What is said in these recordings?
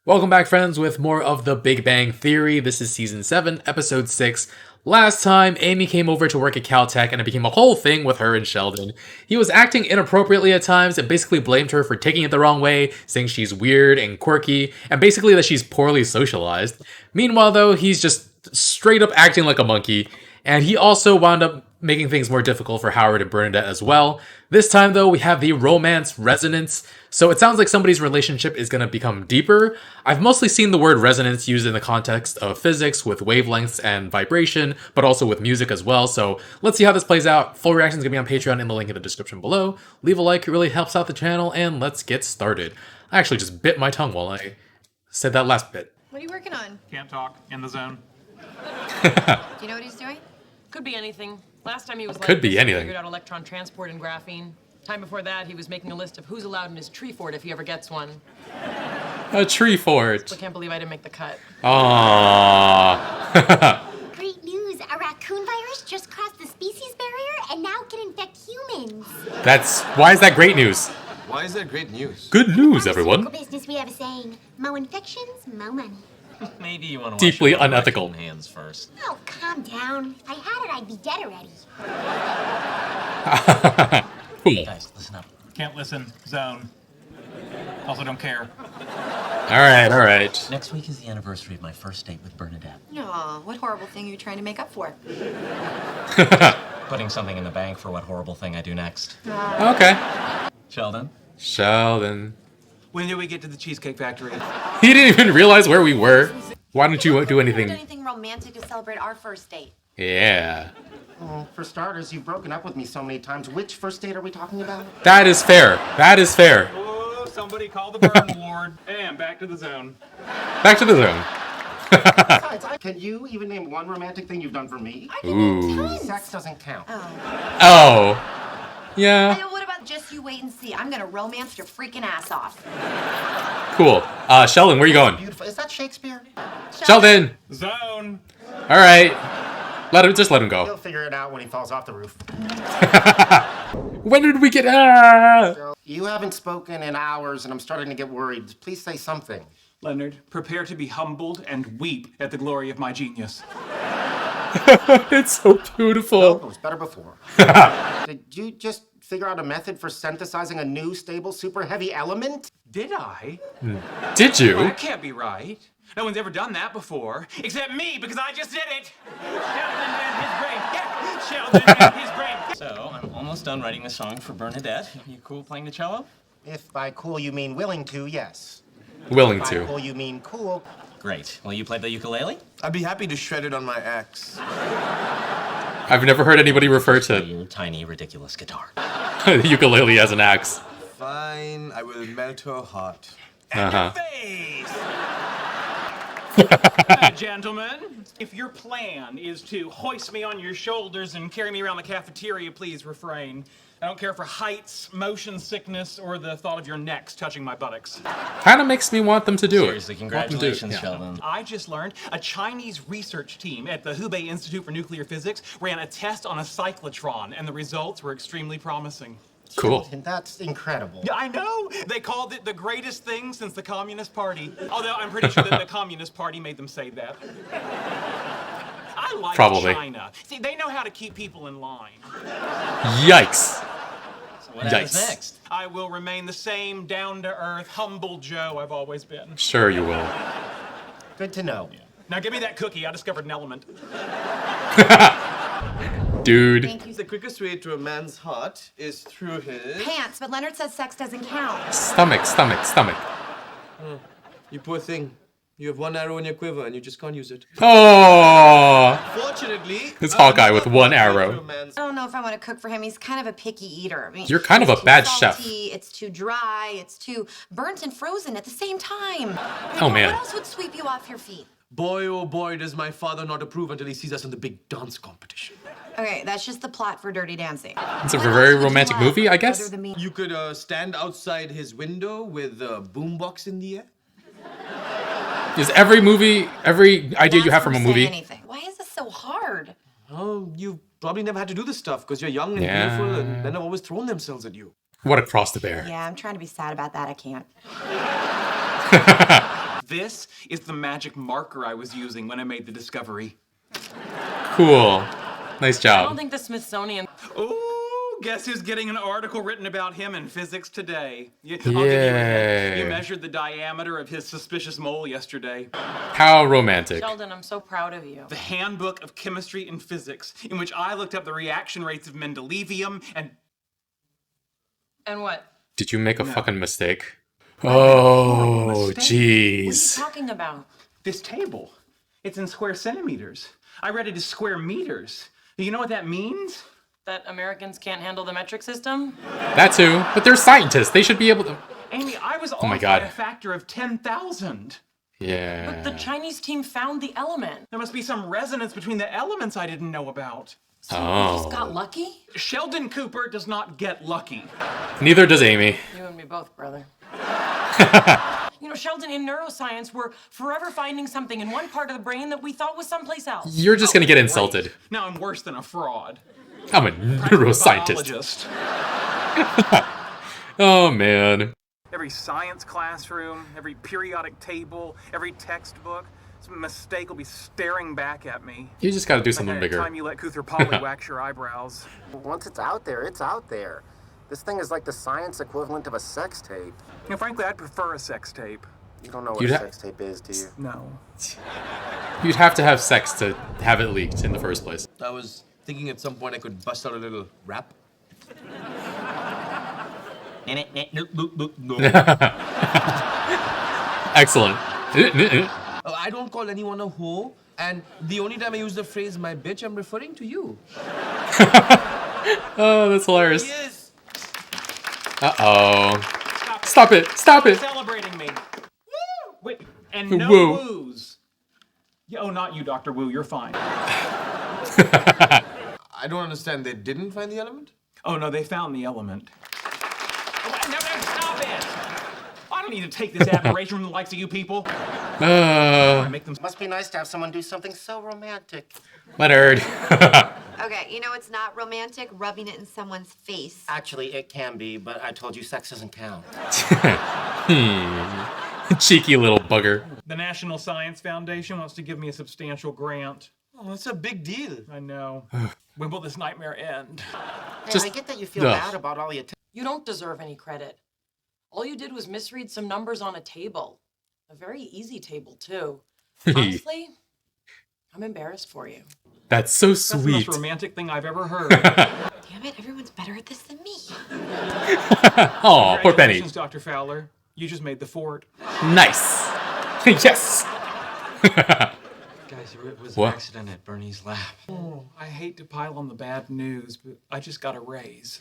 Welcome back, friends, with more of The Big Bang Theory. This is Season 7, Episode 6. Last time, Amy came over to work at Caltech, and it became a whole thing with her and Sheldon. He was acting inappropriately at times and basically blamed her for taking it the wrong way, saying she's weird and quirky, and basically that she's poorly socialized. Meanwhile, though, he's just straight up acting like a monkey, and he also wound up making things more difficult for Howard and Bernadette as well. This time, though, we have the romance resonance, so it sounds like somebody's relationship is going to become deeper. I've mostly seen the word resonance used in the context of physics with wavelengths and vibration, but also with music as well, so let's see how this plays out. Full reaction is going to be on Patreon in the link in the description below. Leave a like, it really helps out the channel, and let's get started. I actually just bit my tongue while I said that last bit. What are you working on? Can't talk. In the zone. Do you know what he's doing? Could be anything. Last time he was like Could be this, he anything. figured out electron transport and graphene. Time before that, he was making a list of who's allowed in his tree fort if he ever gets one. A tree fort. I can't believe I didn't make the cut. Aww. Great news! A raccoon virus just crossed the species barrier and now can infect humans. Why is that great news? Why is that great news? Good news, everyone. Pharmaceutical business, we have a saying: mo infections, mo money. Maybe you want to Deeply wash your unethical. raccoon hands first. Oh, calm down. If I had it, I'd be dead already. Cool. Guys, listen up. Can't listen. Zone. Also don't care. Alright. Next week is the anniversary of my first date with Bernadette. Aw, what horrible thing are you trying to make up for? Putting something in the bank for what horrible thing I do next. Okay. Sheldon? Sheldon. When do we get to the Cheesecake Factory? He didn't even realize where we were. Why don't you do anything? Anything romantic to celebrate our first date? Yeah. Oh, for starters, you've broken up with me so many times. Which first date are we talking about? That is fair. That is fair. Oh, somebody call the burn ward. And back to the zone. Back to the zone. Besides, can you even name one romantic thing you've done for me? Ooh. Sex doesn't count. Oh. Yeah. Hey, what about just you wait and see? I'm gonna romance your freaking ass off. Cool. Sheldon, where are you going? Beautiful. Is that Shakespeare? Sheldon. Zone. All right. Just let him go. He'll figure it out when he falls off the roof. When did we get? You haven't spoken in hours, and I'm starting to get worried. Please say something. Leonard, prepare to be humbled and weep at the glory of my genius. It's so Oh, beautiful. it was better before. Did you just figure out a method for synthesizing a new, stable, super heavy element? Did I? Did you? That can't be right. No one's ever done that before, except me, because I just did it. Sheldon and his brain. Yeah, Sheldon and his brain. So, I'm almost done writing a song for Bernadette. You cool playing the cello? If by cool you mean willing to, yes. Willing By to. cool you mean cool. Great. Will you play the ukulele? I'd be happy to shred it on my axe. I've never heard anybody refer to Your tiny, ridiculous guitar. the ukulele as an axe. Fine, I will melt her heart. Uh-huh. Face. Gentlemen, if your plan is to hoist me on your shoulders and carry me around the cafeteria, please refrain. I don't care for heights, motion sickness, or the thought of your necks touching my buttocks. Kind of makes me want them to do Seriously, it. Want them to do it. congratulations, Yeah. Sheldon. I just learned a Chinese research team at the Hubei Institute for Nuclear Physics ran a test on a cyclotron, and the results were extremely promising. Cool. And that's incredible. Yeah, I know! They called it the greatest thing since the Communist Party. Although I'm pretty sure that the Communist Party made them say that. I like Probably. China. See, they know how to keep people in line. Yikes. So what happens Yikes. next? I will remain the same down-to-earth, humble Joe I've always been. Sure you will. Good to know. Now give me that cookie. I discovered an element. Dude. Thank you. The quickest way to a man's heart is through his... Pants, but Leonard says sex doesn't count. Stomach. You poor thing. You have one arrow in your quiver and you just can't use it. Oh. Fortunately... It's Hawkeye with one arrow. To a man's- I don't know if I want to cook for him. He's kind of a picky eater. I mean, You're kind of it's a too bad chef. salty, It's too dry. It's too burnt and frozen at the same time. Oh, man. What else would sweep you off your feet? Boy, oh boy, does my father not approve until he sees us in the big dance competition. Okay, that's just the plot for Dirty Dancing. It's a What very else would you romantic love movie, I other guess. than me? You could stand outside his window with a boombox in the air. Is every idea you have from a Say movie? Anything. Why is this so hard? Oh, you probably never had to do this stuff because you're young and Yeah. beautiful and men have always thrown themselves at you. What a cross to bear. Yeah, I'm trying to be sad about that. I can't. this is the magic marker I was using when I made the discovery. Cool. Nice I don't job. think the Smithsonian. Ooh, guess who's getting an article written about him in Physics Today? I'll give you a hint. Yay. You measured the diameter of his suspicious mole yesterday. How romantic. Sheldon, I'm so proud of you. The Handbook of Chemistry and Physics, in which I looked up the reaction rates of Mendelevium and... And what? Did you make a fucking mistake? Oh, What are you jeez. talking about? This table. It's in square centimeters. I read it as square meters. Do you know what that means? That Americans can't handle the metric system? That too. But they're scientists. They should be able to. Amy, I was my off God. by a factor of 10,000. Yeah. But the Chinese team found the element. There must be some resonance between the elements I didn't know about. We Oh. just got lucky? Sheldon Cooper does not get lucky. Neither does Amy. You and me both, brother. You know, Sheldon, in neuroscience, we're forever finding something in one part of the brain that we thought was someplace else. You're just gonna get insulted. Now I'm worse than a fraud. I'm a neuroscientist. Biologist. Oh man. Every science classroom, every periodic table, every textbook, some mistake will be staring back at me. You just gotta do Like something that bigger. time you let Kuthar Polly wax your eyebrows. Once it's out there, it's out there. This thing is like the science equivalent of a sex tape. You know, frankly, I'd prefer a sex tape. You don't know what You'd a ha- sex tape is, do you? No. You'd have to have sex to have it leaked in the first place. I was thinking at some point I could bust out a little rap. Excellent. I don't call anyone a hoe, and the only time I use the phrase "my bitch," I'm referring to you. Oh, that's hilarious. Yes. Uh-oh. Stop it! Stop it! Celebrating me. Woo! Wait, and no Woo. woos. Yeah, oh, not you, Dr. Wu. You're fine. I don't understand. They didn't find the element? Oh, no, they found the element. Oh, no, stop it! I don't need to take this admiration from the likes of you people. I make them... Must be nice to have someone do something so romantic. Leonard. Okay, you know it's not romantic rubbing it in someone's face. Actually, it can be, but I told you sex doesn't count. Cheeky little bugger. The National Science Foundation wants to give me a substantial grant. Oh, that's a big deal. I know. When will this nightmare end? Hey, Just- I get that you feel Ugh. bad about all the attention. You don't deserve any credit. All you did was misread some numbers on a table. A very easy table, too. Honestly, I'm embarrassed for you. That's so That's the most sweet. romantic thing I've ever heard. Damn it, everyone's better at this than me. Oh, poor Benny. Congratulations, Dr. Fowler. You just made the fort. Nice. Yes. Guys, it was What? an accident at Bernie's lab. Oh, I hate to pile on the bad news, but I just got a raise.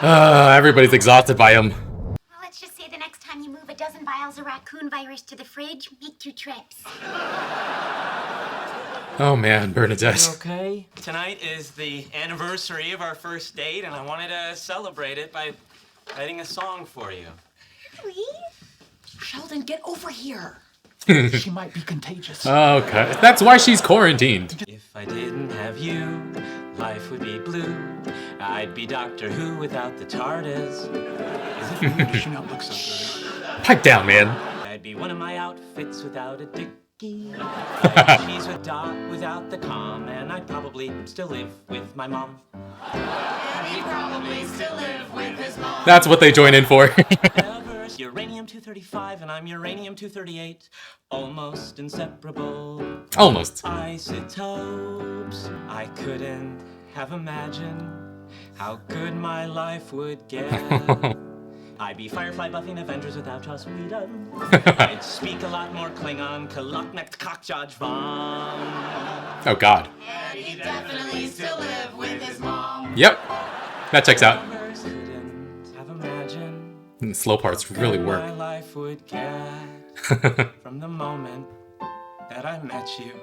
Everybody's exhausted by him. Well, let's just say the next time you move a dozen vials of raccoon virus to the fridge, make 2 trips. Oh man, Bernadette. Okay. Tonight is the anniversary of our first date, and I wanted to celebrate it by writing a song for you. Really? Sheldon, get over here. She might be contagious. Okay, that's why she's quarantined. If I didn't have you, life would be blue. I'd be Doctor Who without the TARDIS. She not look so good. Pipe down, man. I'd be one of my outfits without a dicky. I'd be cheese with Dot without the com, and I'd probably still live with my mom. That's what they join in for. Uranium-235 and I'm uranium-238, almost inseparable. Almost. Isotopes. I couldn't have imagined how good my life would get. I'd be Firefly buffing Avengers without Joss Whedon. I'd speak a lot more Klingon, Kalaknek Cockjudge Von. Oh god. Yep. That checks out. Couldn't have imagined And the slow parts really my work. life would get from the moment that I met you,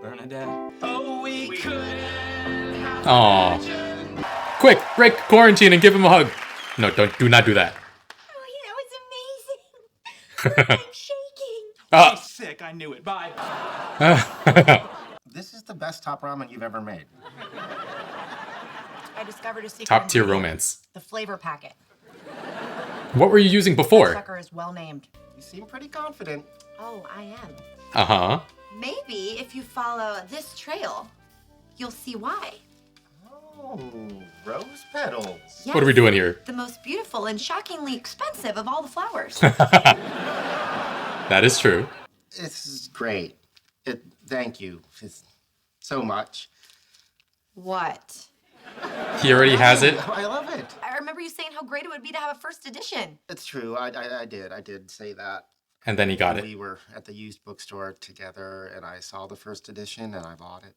Bernadette. Oh, we couldn't. Aw. Quick, break quarantine and give him a hug. No, do not do that. Oh, that was amazing. I'm shaking. She's sick, I knew it. Bye. This is the best top ramen you've ever made. I discovered a secret. Top tier ingredient. romance. The flavor packet. What were you using before? Sucker is well named. You seem pretty confident. Oh, I am. Uh-huh. Maybe if you follow this trail, you'll see why. Oh, rose petals. Yes, What are we doing here? the most beautiful and shockingly expensive of all the flowers. That is true. This is great. Thank you so much. What? He already has it. I love it. I remember you saying how great it would be to have a first edition. It's true. I did say that. And then he got We it. were at the used bookstore together, and I saw the first edition, and I bought it.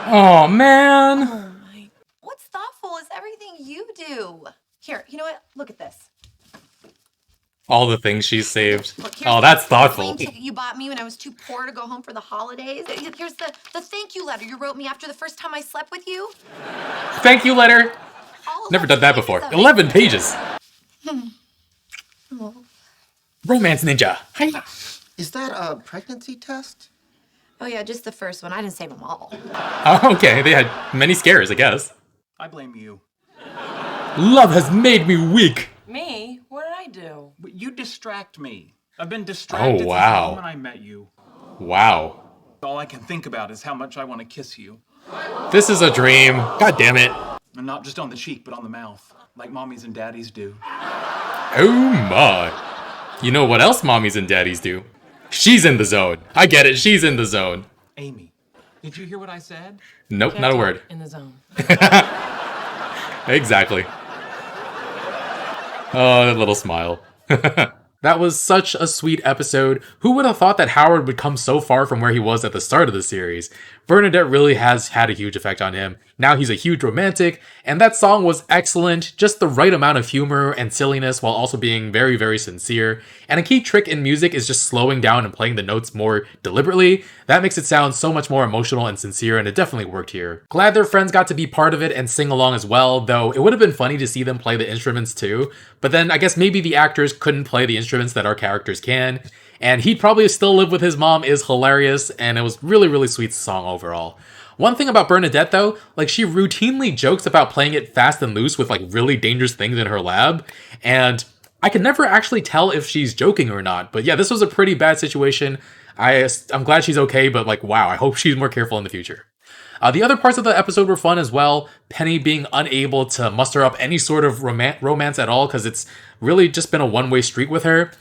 Oh, man. Oh my. What's thoughtful is everything you do. Here, you know what? Look at this. All the things she's saved. Look, here's Oh, that's the thoughtful. plane ticket you bought me when I was too poor to go home for the holidays. Here's the thank you letter you wrote me after the first time I slept with you. Thank you, letter. All Never 11 done that pages before. of it. 11 pages. Oh. Romance Ninja. Is that a pregnancy test? Oh yeah, just the first one. I didn't save them all. Oh, okay, they had many scares, I guess. I blame you. Love has made me weak. Me? What did I do? You distract me. I've been distracted since wow. the moment I met you. Wow. All I can think about is how much I want to kiss you. This is a dream. God damn it. And not just on the cheek, but on the mouth. Like mommies and daddies do. Oh my. You know what else mommies and daddies do? She's in the zone. I get it, she's in the zone. Amy, did you hear what I said? Nope, Can't not a talk word. In the zone. Exactly. Oh, that little smile. That was such a sweet episode. Who would have thought that Howard would come so far from where he was at the start of the series? Bernadette really has had a huge effect on him. Now he's a huge romantic, and that song was excellent, just the right amount of humor and silliness while also being very, very sincere. And a key trick in music is just slowing down and playing the notes more deliberately. That makes it sound so much more emotional and sincere, and it definitely worked here. Glad their friends got to be part of it and sing along as well, though it would have been funny to see them play the instruments too. But then I guess maybe the actors couldn't play the instruments that our characters can. And He'd Probably Still Live With His Mom is hilarious, and it was really, really sweet song overall. One thing about Bernadette though, like she routinely jokes about playing it fast and loose with like really dangerous things in her lab, and I can never actually tell if she's joking or not. But yeah, this was a pretty bad situation. I'm glad she's okay, but like wow, I hope she's more careful in the future. The other parts of the episode were fun as well. Penny being unable to muster up any sort of romance at all because it's really just been a one-way street with her.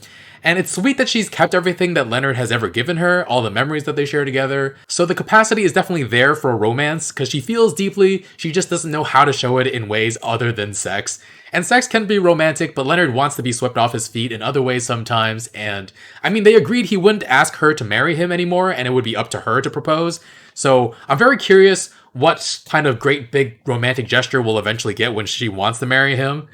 And it's sweet that she's kept everything that Leonard has ever given her, all the memories that they share together. So the capacity is definitely there for a romance because she feels deeply, she just doesn't know how to show it in ways other than sex. And sex can be romantic, but Leonard wants to be swept off his feet in other ways sometimes. And I mean, they agreed he wouldn't ask her to marry him anymore and it would be up to her to propose. So I'm very curious what kind of great big romantic gesture we'll eventually get when she wants to marry him.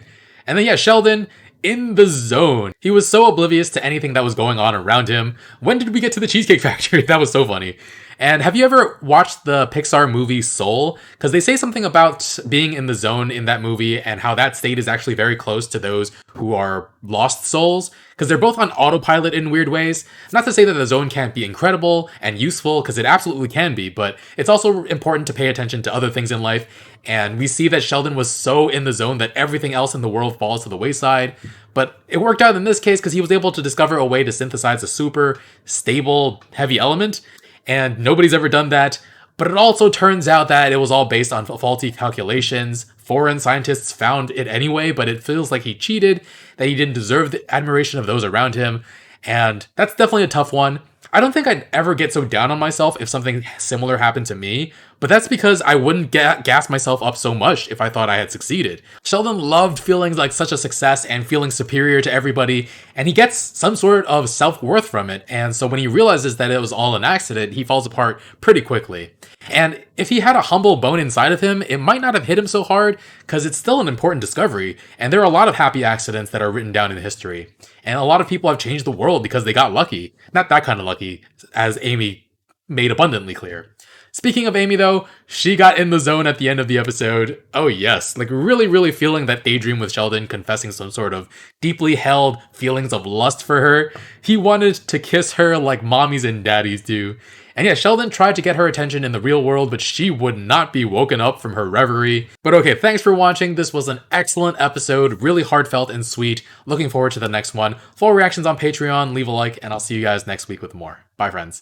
And then yeah, Sheldon, in the zone. He was so oblivious to anything that was going on around him. When did we get to the Cheesecake Factory? That was so funny. And have you ever watched the Pixar movie Soul? Because they say something about being in the zone in that movie and how that state is actually very close to those who are lost souls. Because they're both on autopilot in weird ways. Not to say that the zone can't be incredible and useful, because it absolutely can be, but it's also important to pay attention to other things in life. And we see that Sheldon was so in the zone that everything else in the world falls to the wayside. But it worked out in this case because he was able to discover a way to synthesize a super stable, heavy element. And nobody's ever done that. But it also turns out that it was all based on faulty calculations. Foreign scientists found it anyway, but it feels like he cheated, that he didn't deserve the admiration of those around him. And that's definitely a tough one. I don't think I'd ever get so down on myself if something similar happened to me, but that's because I wouldn't gas myself up so much if I thought I had succeeded. Sheldon loved feeling like such a success and feeling superior to everybody, and he gets some sort of self-worth from it, and so when he realizes that it was all an accident, he falls apart pretty quickly. And if he had a humble bone inside of him, it might not have hit him so hard, because it's still an important discovery, and there are a lot of happy accidents that are written down in history. And a lot of people have changed the world because they got lucky. Not that kind of lucky, as Amy made abundantly clear. Speaking of Amy though, she got in the zone at the end of the episode. Oh yes, like really feeling that daydream with Sheldon confessing some sort of deeply held feelings of lust for her. He wanted to kiss her like mommies and daddies do. And yeah, Sheldon tried to get her attention in the real world, but she would not be woken up from her reverie. But okay, thanks for watching. This was an excellent episode, really heartfelt and sweet. Looking forward to the next one. Full reactions on Patreon, leave a like, and I'll see you guys next week with more. Bye, friends.